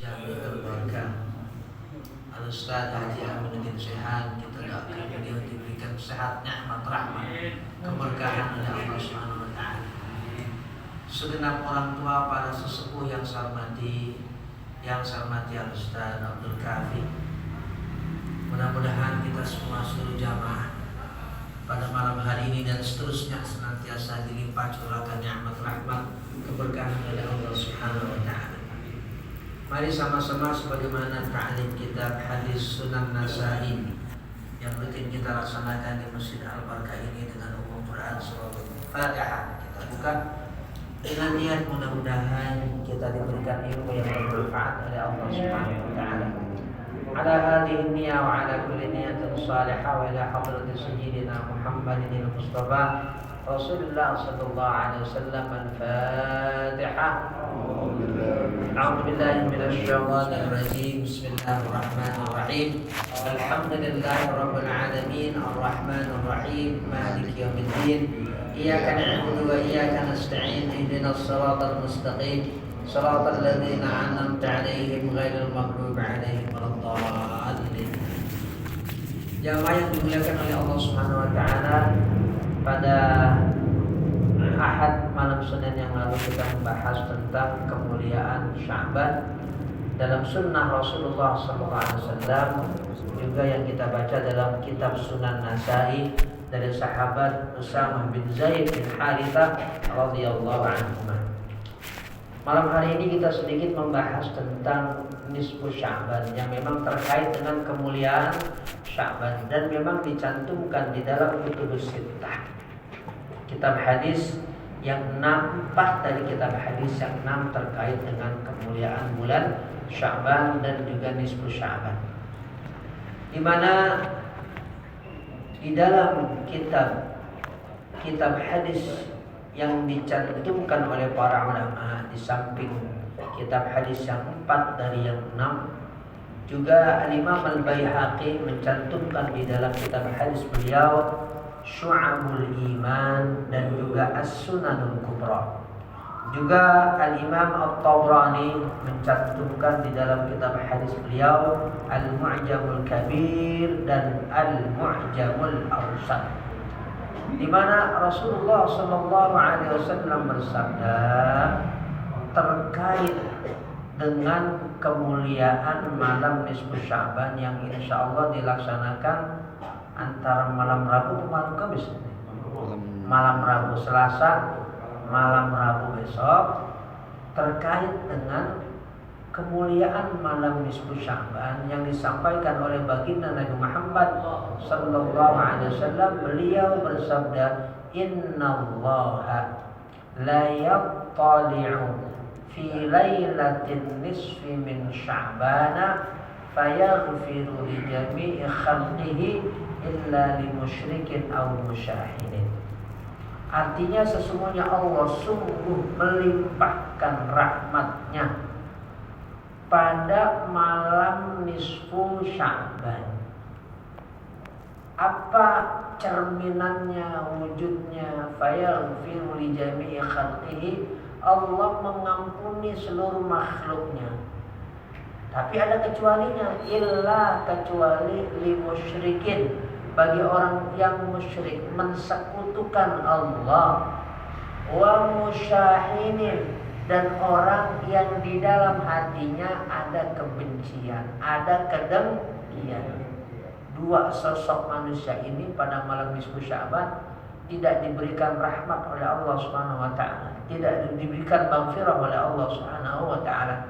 Jami berbarkah. Al-Ustaz Haji Aminuddin Sehan, kita doakan beliau diberikan sehat, nikmat, rahmat, keberkahan oleh Allah Subhanahu wa taala. Segenap orang tua, para sesepuh yang saya hormati Al-Ustaz Abdul Kafi. Mudah-mudahan kita semua seluruh jamaah pada malam hari ini dan seterusnya senantiasa dilimpah curahkan nikmat, rahmat, keberkahan oleh Allah Subhanahu wa taala. Mari sama-sama sebagaimana ta'lim kitab hadis Sunan Nasa'i yang rutin kita laksanakan di Masjid Al-Barkah ini dengan umum Quran surah Al-Fatihah. Kita buka dengan niat mudah-mudahan kita diberikan ilmu yang bermanfaat oleh Allah Subhanahu wa taala. Ala hadhihi niyyah wa ala kulli niyatin salihah wa ila hadrati sayyidina Muhammadin al-Mustafa Rasulullah sallallahu alaihi wasallam. Al-Fatihah. A'udzu billahi minasy syaithanir rajim. Bismillahirrahmanirrahim. Alhamdulillahirabbil alamin arrahmanir rahim maliki yaumiddin. Iyyaka na'budu wa iyyaka nasta'in. Ihdinas siratal mustaqim. Shiratal ladzina an'amta 'alaihim ghairil maghdubi 'alaihim waladdallin. Jamaah yang dimuliakan oleh Allah Subhanahu wa taala, pada Ahad malam Senin yang lalu kita membahas tentang kemuliaan Sya'ban dalam sunnah Rasulullah SAW, juga yang kita baca dalam kitab Sunan Nasa'i dari sahabat Usamah bin Zaid bin Harithah radhiyallahu anhu. Malam hari ini kita sedikit membahas tentang nisfu Sya'ban yang memang terkait dengan kemuliaan Sya'ban dan memang dicantumkan di dalam Kutubus Sittah, kitab hadis yang 6, dari kitab hadis yang 6 terkait dengan kemuliaan bulan Sya'ban dan juga nisfu Sya'ban, di mana di dalam kitab hadis yang dicantumkan oleh para ulama, di samping kitab hadis yang 4 dari yang 6, juga Al-Imam Al-Baihaqi mencantumkan di dalam kitab hadis beliau Syu'abul Iman dan juga As-Sunanul Kubra. Juga Al-Imam At-Tabrani mencantumkan di dalam kitab hadis beliau Al-Mu'jamul Kabir dan Al-Mu'jamul Awsat, di mana Rasulullah SAW bersabda terkait dengan kemuliaan malam nisfu Sya'ban yang insya Allah dilaksanakan antara malam Rabu atau malam Kamis? Malam Rabu, Selasa, malam Rabu besok, terkait dengan kemuliaan malam nisfu Sya'ban yang disampaikan oleh baginda Nabi Muhammad sallallahu alaihi wasallam. Beliau bersabda, "Innallaha la yattali'u fi lailatin nisfi min Sya'bana fayaghfiru li jami'i khalqihi illa li musyrikin aw musyahidin." Artinya sesungguhnya Allah sungguh melimpahkan rahmatnya pada malam nisfu Sya'ban. Apa cerminannya, wujudnya? Fayaghfiru li jami'i khalqihi, Allah mengampuni seluruh makhluknya. Tapi ada kecualinya, illa kecuali li musyrikin, bagi orang yang musyrik, mensekutukan Allah, wa musyahinin, dan orang yang di dalam hatinya ada kebencian, ada kedengkian. Dua sosok manusia ini pada malam nisfu Sya'ban tidak diberikan rahmat oleh Allah Subhanahu wa taala, tidak diberikan maghfirah oleh Allah Subhanahu wa taala.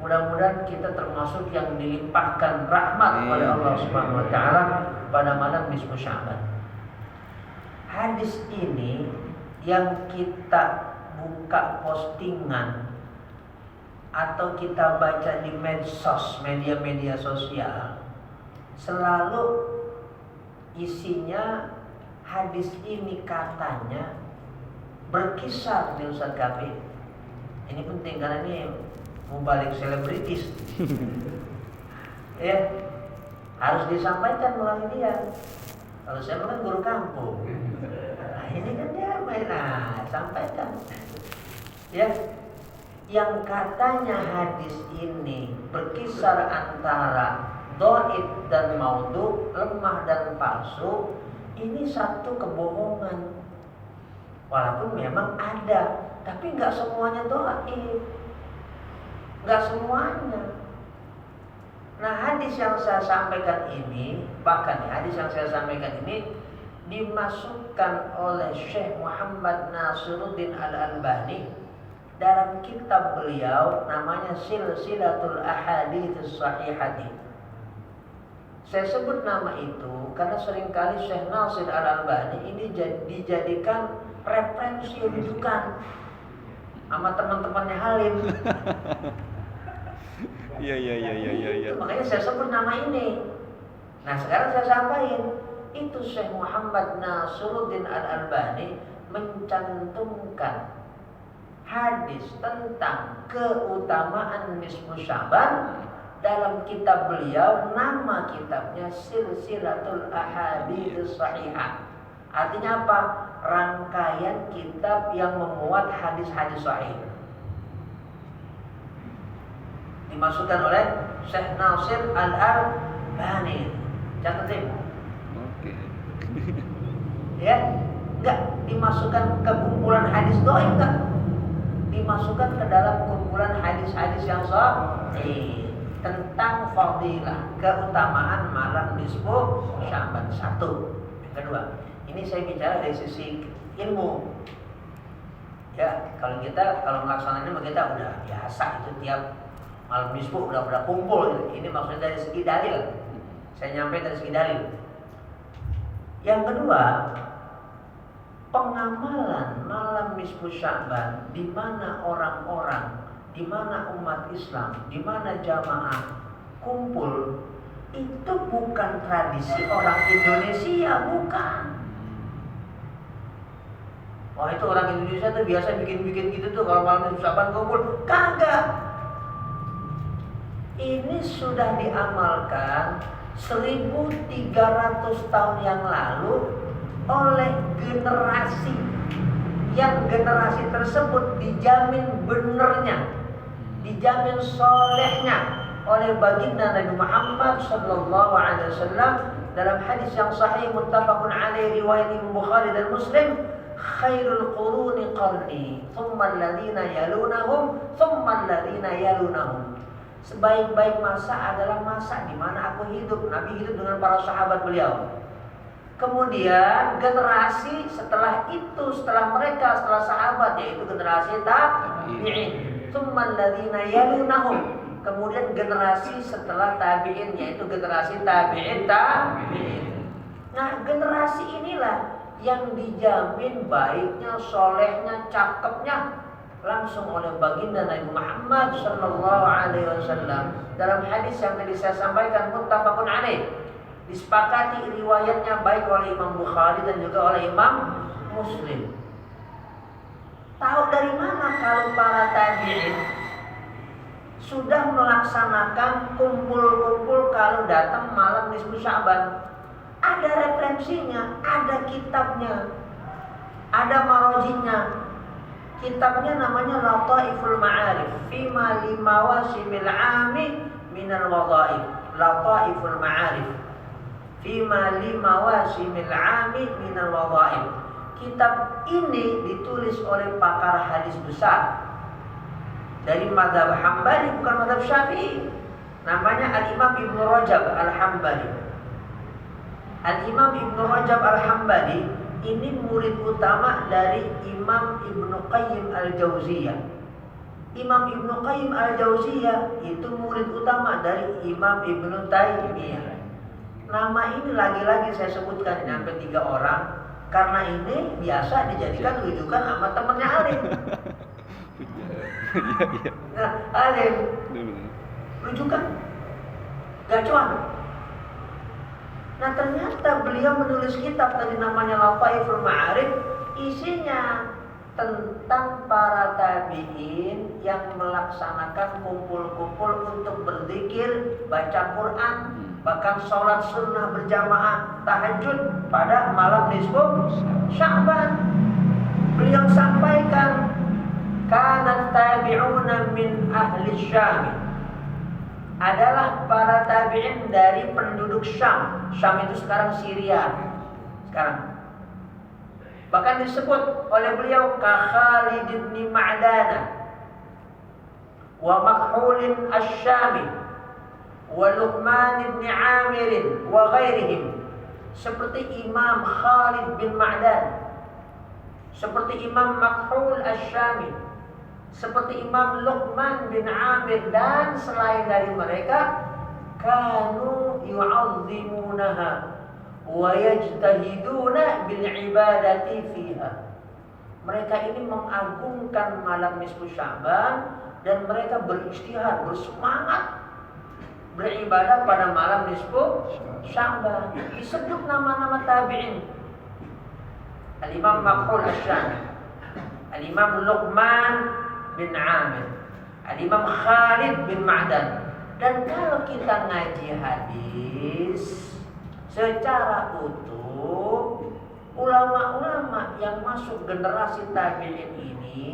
Mudah-mudahan kita termasuk yang dilimpahkan rahmat oleh Allah Subhanahu wa taala pada malam nisfu Sya'ban. Hadis ini yang kita buka postingan atau kita baca di medsos, media-media sosial, selalu isinya hadis ini katanya berkisar di Ustaz Kafi. Ini penting karena ini mubalik selebritis. Ya, harus disampaikan melalui dia. Kalau saya kan guru kampung. Nah, ini kan dia sampaikan. Ya, yang katanya hadis ini besar antara dhaif dan maudhu, lemah dan palsu, ini satu kebohongan. Walaupun memang ada, tapi nggak semuanya dhaif, nggak semuanya. Nah, hadis yang saya sampaikan ini, bahkan hadis yang saya sampaikan ini dimasukkan oleh Syekh Muhammad Nasiruddin Al-Albani dalam kitab beliau namanya Silsilatul Ahadits Shahihah. Saya sebut nama itu karena seringkali Syekh Nasir Al-Albani ini dijadikan referensi rujukan sama teman-temannya Halim. Iya. Makanya saya sebut nama ini. Nah, sekarang saya sampaikan, itu Syekh Muhammad Nasiruddin Al-Albani mencantumkan hadis tentang keutamaan nisfu Sya'ban dalam kitab beliau, nama kitabnya Silsilatul Ahadits Shahihah. Artinya apa? Rangkaian kitab yang memuat hadis-hadis sahih. Dimasukkan oleh Syekh Nasir Al-Albani. Catat. Oke. Ya, enggak dimasukkan ke kumpulan hadis dhaif, enggak. Dimasukkan ke dalam kumpulan hadis-hadis yang sahih tentang fadilah, keutamaan malam nisfu Sya'ban. Satu. Yang kedua, ini saya bicara dari sisi ilmu. Ya, kalau melaksanakannya kita udah biasa, itu tiap malam nisfu udah kumpul. Ini maksudnya dari segi dalil. Saya nyampe dari segi dalil. Yang kedua, pengamalan malam nisfu Sya'ban di mana orang-orang, di mana umat Islam, di mana jamaah kumpul, itu bukan tradisi orang Indonesia, bukan. Wah, itu orang Indonesia tuh biasa bikin-bikin gitu tuh kalau malam nisfu Sya'ban kumpul. Kagak. Ini sudah diamalkan 1300 tahun yang lalu oleh generasi yang generasi tersebut dijamin benernya, dijamin solehnya oleh baginda Nabi Muhammad sallallahu alaihi wasallam dalam hadis yang sahih muttafaqun alaihi riwayat Imam Bukhari dan Muslim, khairul quruni qarni thumma alladhina yalunahum thumma alladhina yalunahum. Sebaik-baik masa adalah masa di mana aku hidup. Nabi hidup dengan para sahabat beliau. Kemudian generasi setelah itu, setelah mereka, setelah sahabat, yaitu generasi tabi'in. Tsummal ladzina yalunahum. Kemudian generasi setelah tabi'in, yaitu generasi tabi'in. Nah, generasi inilah yang dijamin baiknya, solehnya, cakepnya langsung oleh baginda Nabi Muhammad sallallahu alaihi wasallam dalam hadis yang tadi saya sampaikan muttafaqun alaih, disepakati riwayatnya baik oleh Imam Bukhari dan juga oleh Imam Muslim. Tahu dari mana kalau para tabi'in sudah melaksanakan kumpul-kumpul kalau datang malam nisfu Sya'ban? Ada referensinya, ada kitabnya, ada marojinnya. Kitabnya namanya Lataiful Ma'arif Fima limawasimil 'ami minal wadhaif. Lataiful Ma'arif Fima limawasimil 'ami minal wadhaif. Kitab ini ditulis oleh pakar hadis besar dari mazhab Hambali, bukan mazhab Syafi'i. Namanya Al-Imam Ibnu Rajab Al-Hambali. Al-Imam Ibnu Rajab Al-Hambali ini murid utama dari Imam Ibnu Qayyim Al-Jauziyah. Imam Ibnu Qayyim Al-Jauziyah itu murid utama dari Imam Ibnu Taimiyah. Nama ini lagi-lagi saya sebutkan ini sampai 3 orang karena ini biasa dijadikan rujukan sama temannya Alim. Nah, Alim rujukan gacuan. Nah, ternyata beliau menulis kitab tadi namanya Lataiful Ma'arif, isinya tentang para tabi'in yang melaksanakan kumpul-kumpul untuk berzikir, baca Quran, bahkan sholat sunnah berjamaah, tahajud pada malam nisfu Sya'ban. Beliau sampaikan, kana tabi'una min ahli Syam. adalah para tabi'in dari penduduk Syam. Syam itu sekarang Syria. Sekarang. Bahkan disebut oleh beliau ka Khalid bin Ma'dana wa Makhul asy-Syami wa Luqman bin Amir wa ghairihim. Seperti Imam Khalid bin Ma'dan, seperti Imam Makhul asy-Syami, seperti Imam Luqman bin Amir dan selain dari mereka, kanu yu'azzimunaha wa yajtahiduna bil ibadati fiha. Mereka ini mengagungkan malam nisfu Sya'ban dan mereka berijtihad, bersemangat beribadah pada malam nisfu Sya'ban. Disebut nama-nama tabi'in. Al-Imam Makhul asy-Syami, Al-Imam Luqman bin Amir, Al-Imam Khalid bin Ma'dan. Dan kalau kita ngaji hadis secara utuh, ulama-ulama yang masuk generasi tabi'in ini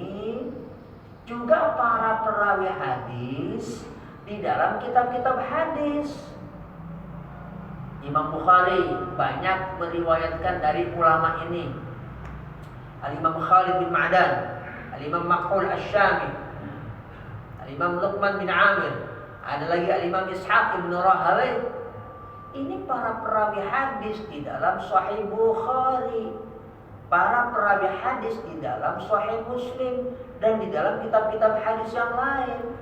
juga para perawi hadis di dalam kitab-kitab hadis. Imam Bukhari banyak meriwayatkan dari ulama ini. Al-Imam Khalid bin Ma'dan, Al-Imam Makhul asy-Syami, Al-Imam Luqman bin Amir, ada lagi Al-Imam Ishaq ibn Rahawayh. Ini para perawi hadis di dalam Sahih Bukhari, para perawi hadis di dalam Sahih Muslim dan di dalam kitab-kitab hadis yang lain.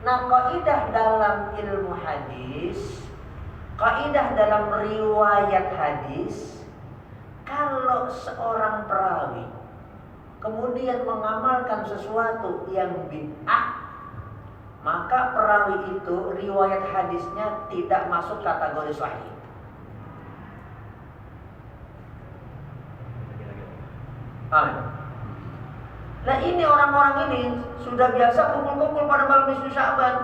Nah, kaidah dalam ilmu hadis, kaidah dalam riwayat hadis, kalau seorang perawi kemudian mengamalkan sesuatu yang bid'ah, maka perawi itu riwayat hadisnya tidak masuk kategori sahih. Amin. Nah, ini orang-orang ini sudah biasa kumpul-kumpul pada malam nisfu Sya'ban.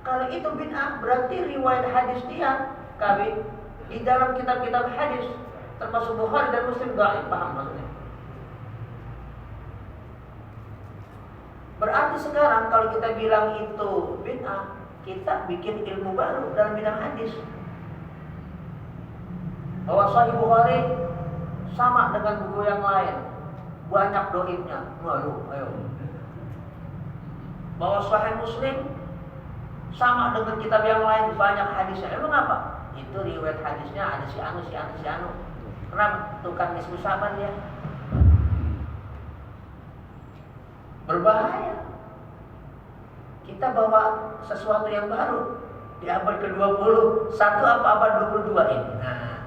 Kalau itu bid'ah, berarti riwayat hadis dia kami di dalam kitab-kitab hadis termasuk Bukhari dan Muslim dhaif. Paham maksudnya? Berarti sekarang kalau kita bilang itu bid'ah, kita bikin ilmu baru dalam bidang hadis. Bahwa Sahih Bukhari sama dengan buku yang lain, banyak dhaifnya. Waduh, ayo. Bahwa Sahih Muslim sama dengan kitab yang lain, banyak hadisnya. Emang apa? Itu riwayat hadisnya ada si anu. Kenapa? Tukang nisfu Sya'ban ya. Berbahaya. Kita bawa sesuatu yang baru di abad ke-21 apa abad 22 ini. Nah,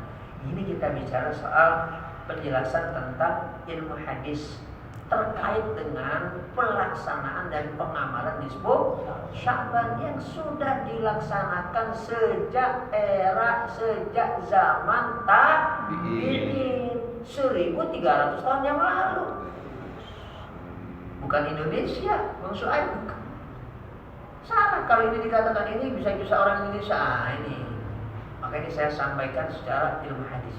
ini kita bicara soal penjelasan tentang ilmu hadis terkait dengan pelaksanaan dan pengamalan nisfu Sya'ban yang sudah dilaksanakan sejak zaman tabi'in 1300 tahun yang lalu. Bukan Indonesia, Bang Su'aib. Salah kalau ini dikatakan ini bisa orang Indonesia. Ini. Makanya saya sampaikan secara ilmu hadis.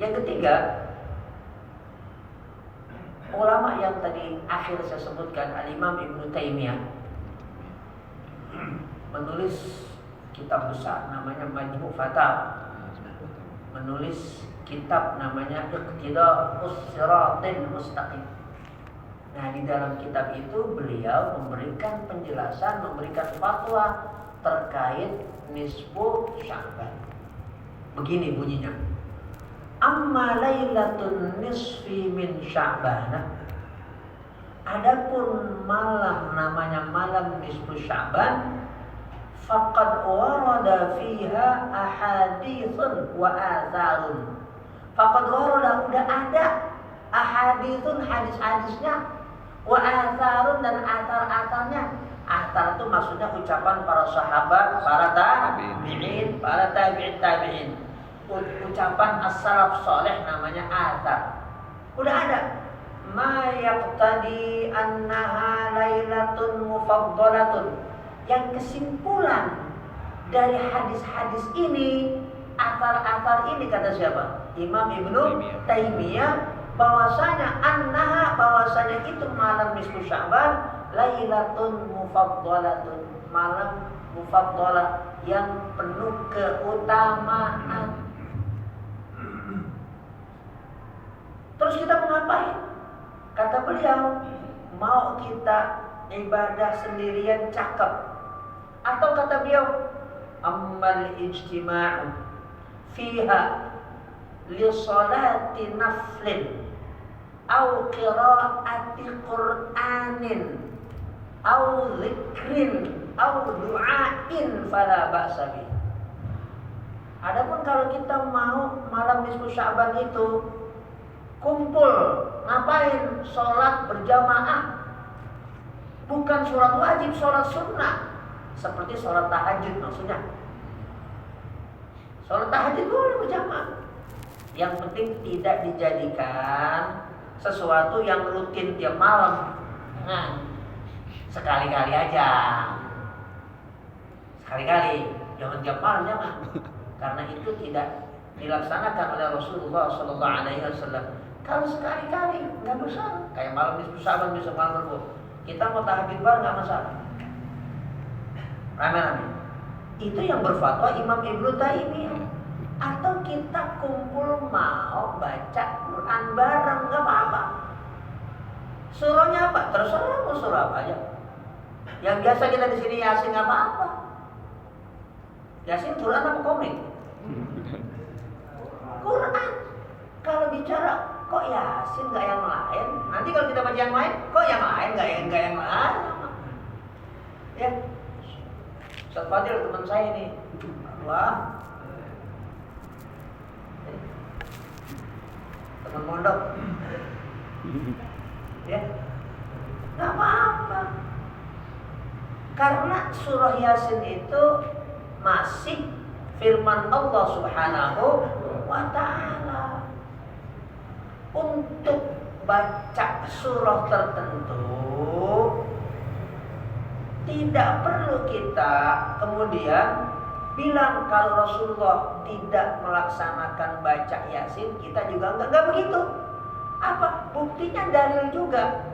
Yang ketiga, ulama yang tadi akhir saya sebutkan, Al-Imam Ibnu Taimiyah menulis kitab besar namanya Majmu' Fatawa. Menulis kitab namanya Iqtida'us Shiratal Mustaqim. Nah, di dalam kitab itu beliau memberikan penjelasan, memberikan fatwa terkait nisfu Sya'ban. Begini bunyinya. Amma lailatul nisfi min Sya'ban. Adapun malam namanya malam nisfu Sya'ban, faqad warada fiha ahaditsun wa atharun. Faqad warada, udah ada ahaditsun, hadis-hadisnya, wa atharun, dan athar-atharnya. Athar itu maksudnya ucapan para sahabat, para tabi'in, para tabi'in. Ucapan as-salaf saleh namanya athar. Udah ada. Ma yaqtadi annaha lailatun mufaddalatun. Yang kesimpulan dari hadis-hadis ini, athar-athar ini, kata siapa? Imam Ibnu Taimiyah, bahwasanya itu malam nisfu Sya'ban lailatun mufaddalatun, malam mufaddalah yang penuh keutamaan. Terus kita mau ngapain? Kata beliau, mau kita ibadah sendirian cakep, atau kata beliau, ammal ijtima'u fiha li salati naflin au qira'ati qur'anin au dzikrin au du'ain fala ba'sa bih. Adapun kalau kita mau malam nisfu Sya'ban itu kumpul, ngapain? Sholat berjamaah, bukan sholat wajib, sholat sunnah, seperti sholat tahajud maksudnya. Sholat tahajud boleh berjamaah, yang penting tidak dijadikan sesuatu yang rutin tiap malam. Nah, sekali-kali aja, sekali-kali, jangan tiap malam, jangan, karena itu tidak dilaksanakan oleh Rasulullah SAW. Kalau sekali-kali nggak masalah, kayak malam nisfu Sya'ban bisa malam Rabu, kita mau tahajud bareng nggak masalah, rame-rame. Itu yang berfatwa Imam Ibnu Taimiyah. Atau kita kumpul mau baca Quran bareng, nggak apa-apa. Surahnya apa? Terserah mau surah apa aja. Yang biasa kita di sini Yasin, nggak apa-apa. Yasin Quran apa komik? Quran. Kalau bicara kok Yasin nggak yang lain? Nanti kalau kita baca yang lain, kok yang lain nggak yang lain? Ya, Ustaz Fadil teman saya ini, wah, teman mondok, ya, nggak apa-apa. Karena surah Yasin itu masih firman Allah Subhanahu wa Ta'ala. Untuk baca surah tertentu tidak perlu kita kemudian bilang kalau Rasulullah tidak melaksanakan baca Yasin, kita juga enggak begitu. Apa? Buktinya dalil juga.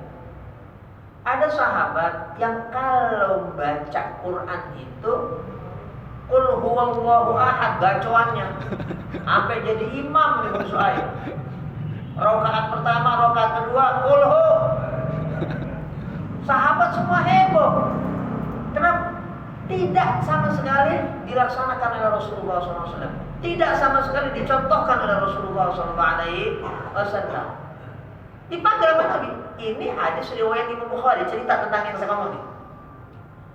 Ada sahabat yang kalau baca Quran itu Qul huwallahu ahad bacaannya sampai jadi imam di musuh ayat. Rakaat pertama, rakaat kedua, Qul hu. Sahabat semua heboh. Kenapa? Tidak sama sekali dilaksanakan oleh Rasulullah SAW. Tidak sama sekali dicontohkan oleh Rasulullah SAW. Dipanggil oleh Nabi. Ini hadis riwayat Imam Bukhari, cerita tentang yang saya ngomong ini.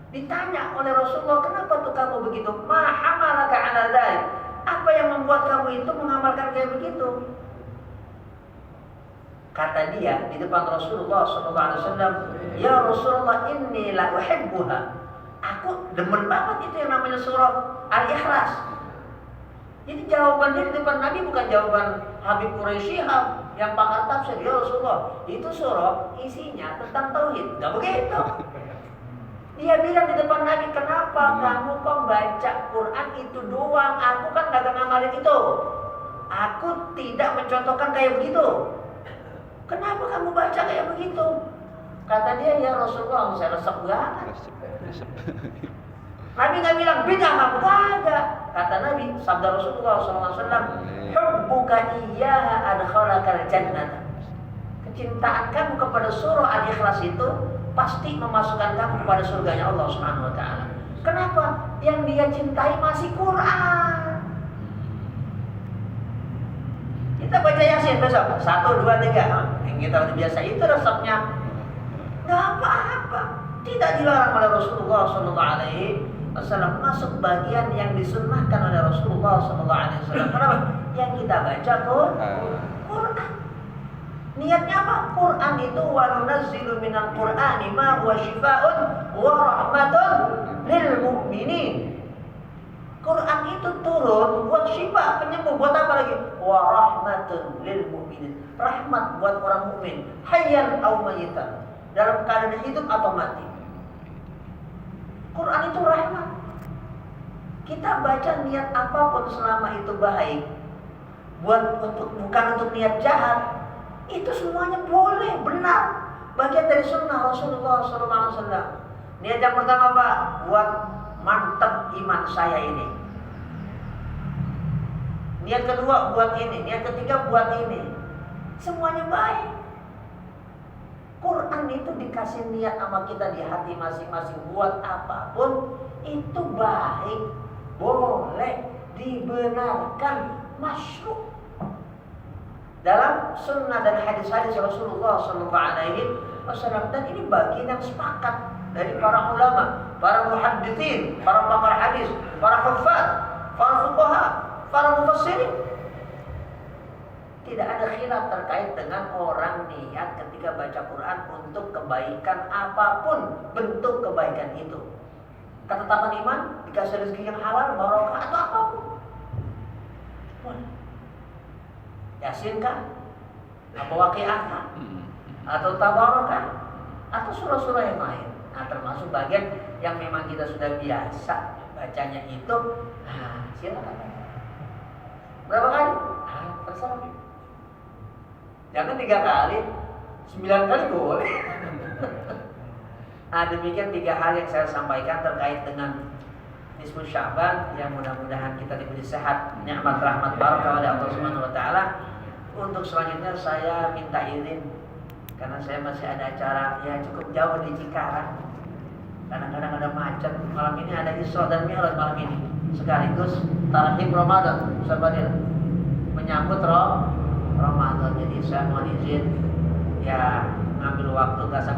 Ditanya oleh Rasulullah, kenapa tuh kamu begitu? Ma hamalaka ala dzalik? Apa yang membuat kamu itu mengamalkan kayak begitu? Kata dia di depan Rasulullah SAW, ya Rasulullah, inni la uhibbuha. Aku demen banget itu yang namanya surah Al-Ikhlas. Jadi jawaban dia di depan Nabi bukan jawaban Habib Quraisy yang pakar tafsir. Ya Rasulullah, itu surah isinya tentang tauhid. Gak begitu. Dia bilang di depan Nabi, kenapa kamu kok baca Quran itu doang? Aku kan gak ngamalin itu. Aku tidak mencontohkan kayak begitu. Kenapa kamu baca kayak begitu? Kata dia, ya Rasulullah, saya resep banget. Nabi nggak bilang bid'ah, kamu kagak. Kata Nabi, sabda Rasulullah SAW, hubbuka iyyaha adkhalakal jannah. Kecintaan kamu kepada surah Al-Ikhlas itu pasti memasukkan kamu kepada surganya Allah Subhanahu wa Ta'ala. Kenapa? Yang dia cintai masih Quran. Kita baca Yasin besok 1, 2, 3. Yang kita udah biasa itu resepnya. Gak apa-apa. Tidak dilarang oleh Rasulullah SAW. Masuk bagian yang disunnahkan oleh Rasulullah SAW. Kenapa? Yang kita baca Quran. Niatnya apa? Quran itu wa nunazzilu minal Qur'ani ma huwa syifaa'un wa rahmatun lil mu'minin. Quran itu turun buat syifa, penyembuh, buat apa lagi? Wa rahmatun lil mu'minin. Rahmat buat orang mukmin, hayyan aw mayyitan, dalam keadaan hidup atau mati. Quran itu rahmat. Kita baca niat apapun selama itu baik, bukan untuk niat jahat, itu semuanya boleh, benar. bagian dari sunnah Rasulullah SAW. Niat yang pertama apa? Buat mantap iman saya ini. Niat kedua buat ini, niat ketiga buat ini. Semuanya baik. Quran itu dikasih niat sama kita di hati masing-masing buat apapun itu baik, boleh, dibenarkan, masyru'. Dalam sunnah dan hadis-hadis Rasulullah SAW, dan ini bagian yang sepakat dari para ulama, para muhadditsin, para pakar hadis, para hufaz, para fuqaha, para mufassirin. Tidak ada khilaf terkait dengan orang niat ketika baca Quran untuk kebaikan apapun bentuk kebaikan itu. Ketetapan iman, dikasih rezeki yang halal, barokah atau apapun. Boleh. Yasin kah? Apa waqiah kah? Atau tabarokah? Atau surah-surah yang lain. Nah, termasuk bagian yang memang kita sudah biasa bacanya itu. Nah, silakan. Berapa kali? Terserah. Jangan 3 kali, 9 kali boleh. Nah, demikian 3 hal yang saya sampaikan terkait dengan nisfu Sya'ban, yang mudah-mudahan kita diberi sehat, nikmat, rahmat, barakah oleh Allah Subhanahu wa taala. Untuk selanjutnya saya minta izin karena saya masih ada acara ya cukup jauh di Cikarang. Kadang-kadang ada macet. Malam ini ada Isra dan Mi'raj malam ini. Sekaligus tarhib Ramadan, Ustaz Fadil. Menyambut Ramadan. Jadi saya mohon izin ya ngambil waktu